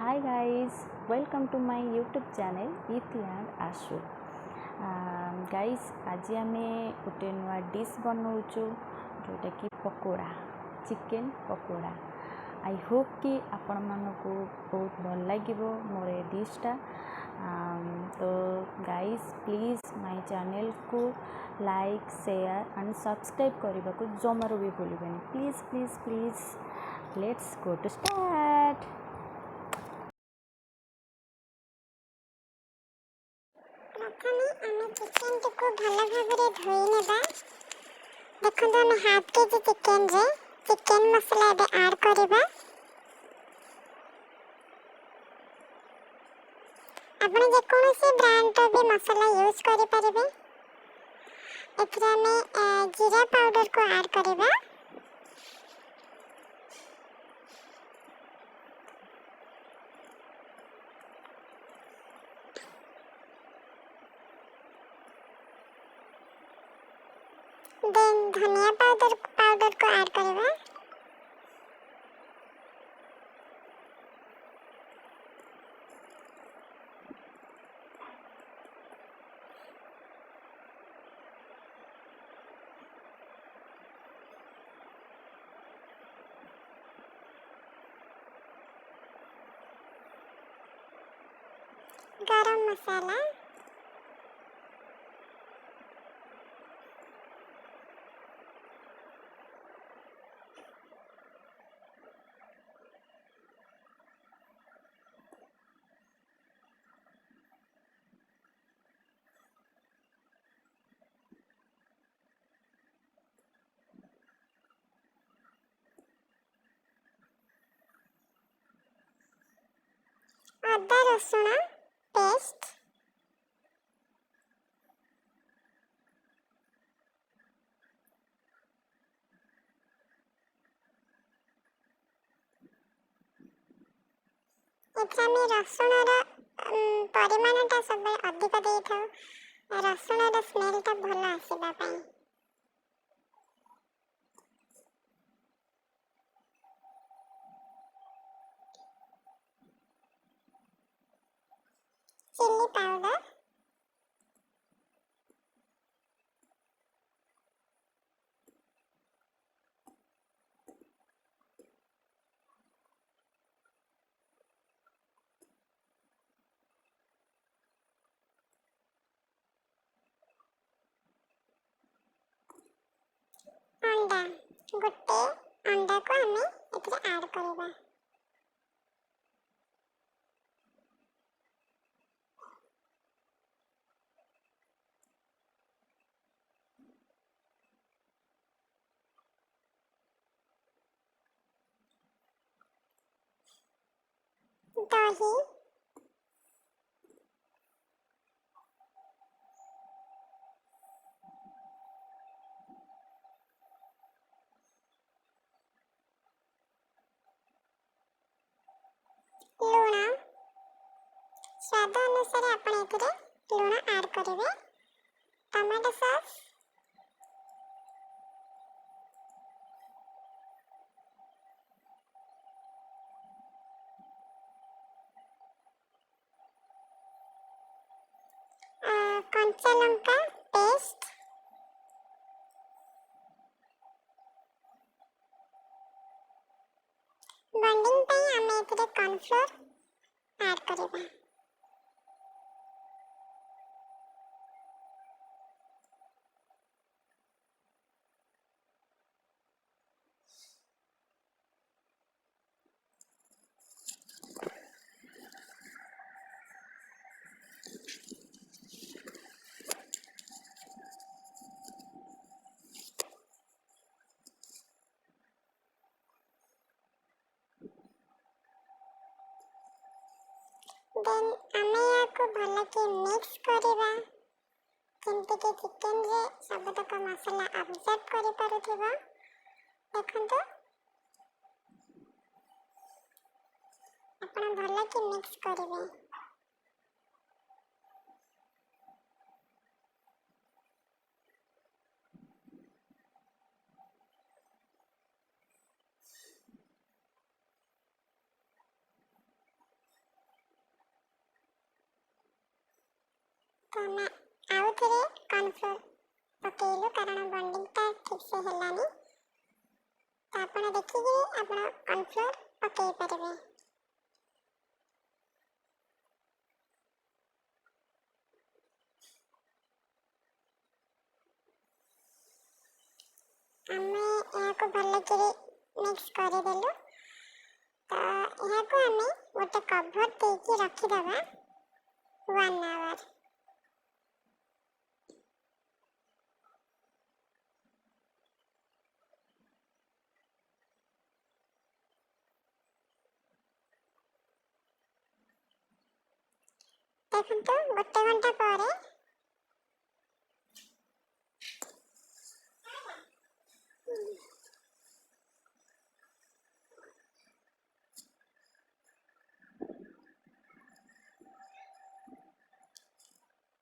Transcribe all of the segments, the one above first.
Hi guys, welcome to my YouTube channel Iti and Ashu. Guys, आज आमे गोटे नुआ डिश बनाऊचु जोटा कि pakora, chicken pakora. I hope कि आपण मानको बहुत भल लागिबो मोर ए डिशटा। तो गाइस प्लीज माय चैनल को लाइक शेयर एंड सब्सक्राइब करने को जमारू भी भूलबेनी। Please please please let's go to start. प्रथमे आमे चिकेन को भल भाबरे धोई नेबा। देखंतु आमे हाफ केजी चिकेन रे चिकेन मसाला एबे ऐड करबा। आपण जे कोनोसी ब्रांड रो भी मसाला यूज करि परिबे। एथरे आमे जीरा पाउडर को ऐड करबा। देन धनिया पाउडर को ऐड करबा। गरम मसाला, अदा रसुण पेस्ट, एथरे आमे रसुण रा परिमाणटा सब अधिक देई थाउ। रसुण रा स्मेलटा भल आसीबा पई। चिल्ली पाउडर, अंडा गोटे अंडा को आमे एथरे ऐड करबा। दही, लूण स्वाद अनुसार आपण एथरे लूण ऐड करिवे। टमाटो सॉस, कंचा लंका पेस्ट, बॉन्डिंग पई आमे एथरे कॉर्नफ्लोर ऐड करिवा। देन आमे याको भल के मिक्स करबा। जेमति के चिकेन रे सब तक मसाला अब्जॉर्ब करि पारुथिबा। देखंतु आपण भल के मिक्स करिवे। तो आम आउ थे कॉर्नफ्लोर पकेलु कारण बॉन्डिंगटा ठीक से हेलानी। तो आप देखिए आप कॉर्नफ्लोर पकई पारे। आम यहाँ भल कि मिक्स करदेलु। तो यहाँ को आम गोटे कभर देकी रखीदे 1 आवर। देखो गोटे घंटा पर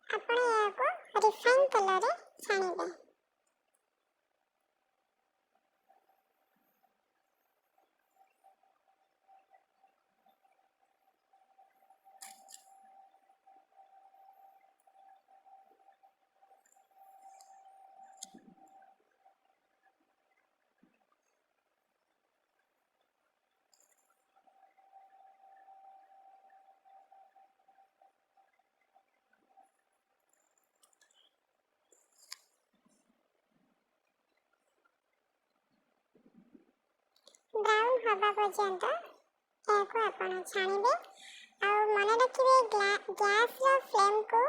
आपण यहाँ रिफाइन तेल छाणिबे। ब्राउन हवा पर्यंत यहाँ आप छाणिबे। आ मन रखिए गैस रो फ्लेम को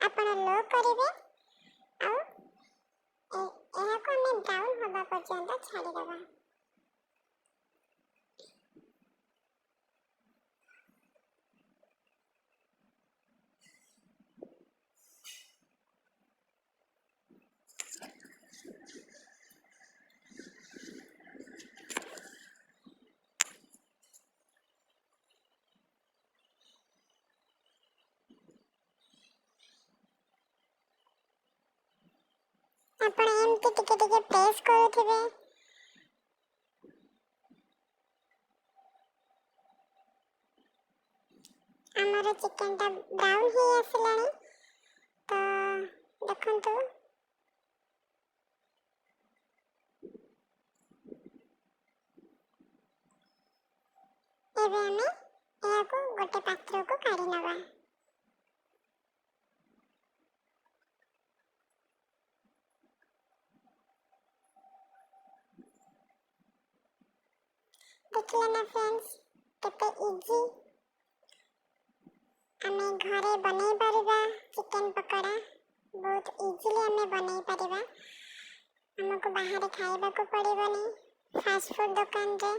आप लो करेंगे। यहाँ को हमें ब्राउन हवा पर्यंत छाड़ीदेवा। आपण एमती टिके टिके प्रेस करूथिबे। आमर चिकन टा ब्राउन ही आसलानी। तो देखंतु एबे हमें यहाँ को गोटे पात्र को काढ़ी नवा। देखिए ना फ्रेंड्स केते इजी आमे घरे बनै पारिबा चिकन पकोड़ा। बहुत इजीली आमे बनै पारिबा। हमको बाहर खाइबा को पड़िबनी फास्ट फूड दुकान रे।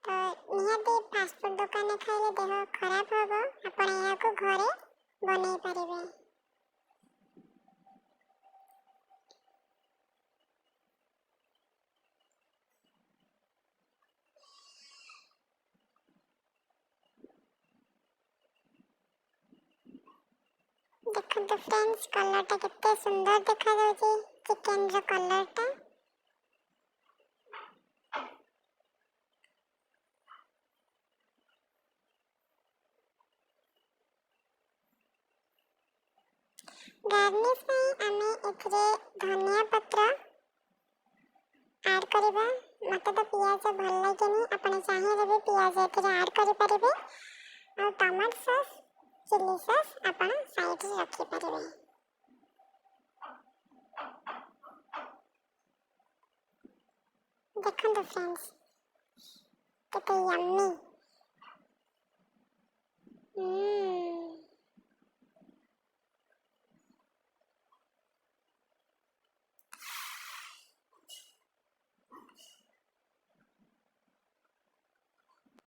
तो निहाती फास्ट फूड दुकान में खाइले देह खराब होबो। आपण यहाँ को घरे बनै पारिबे। देखो फ्रेंड्स कलर टा कितने सुंदर देखा जाउची चिकन रो कलर टा। गार्निश में आमे एथरे धनिया पत्र ऐड करबा। मते तो पियाज भल लागेनी आपण चाहे रे पियाज एथरे ऐड करि परिबे। और टमाटो सॉस चिली सॉस आपण साइड रे रखि परिबे। देखो फ्रेंड्स कितने यम्मी।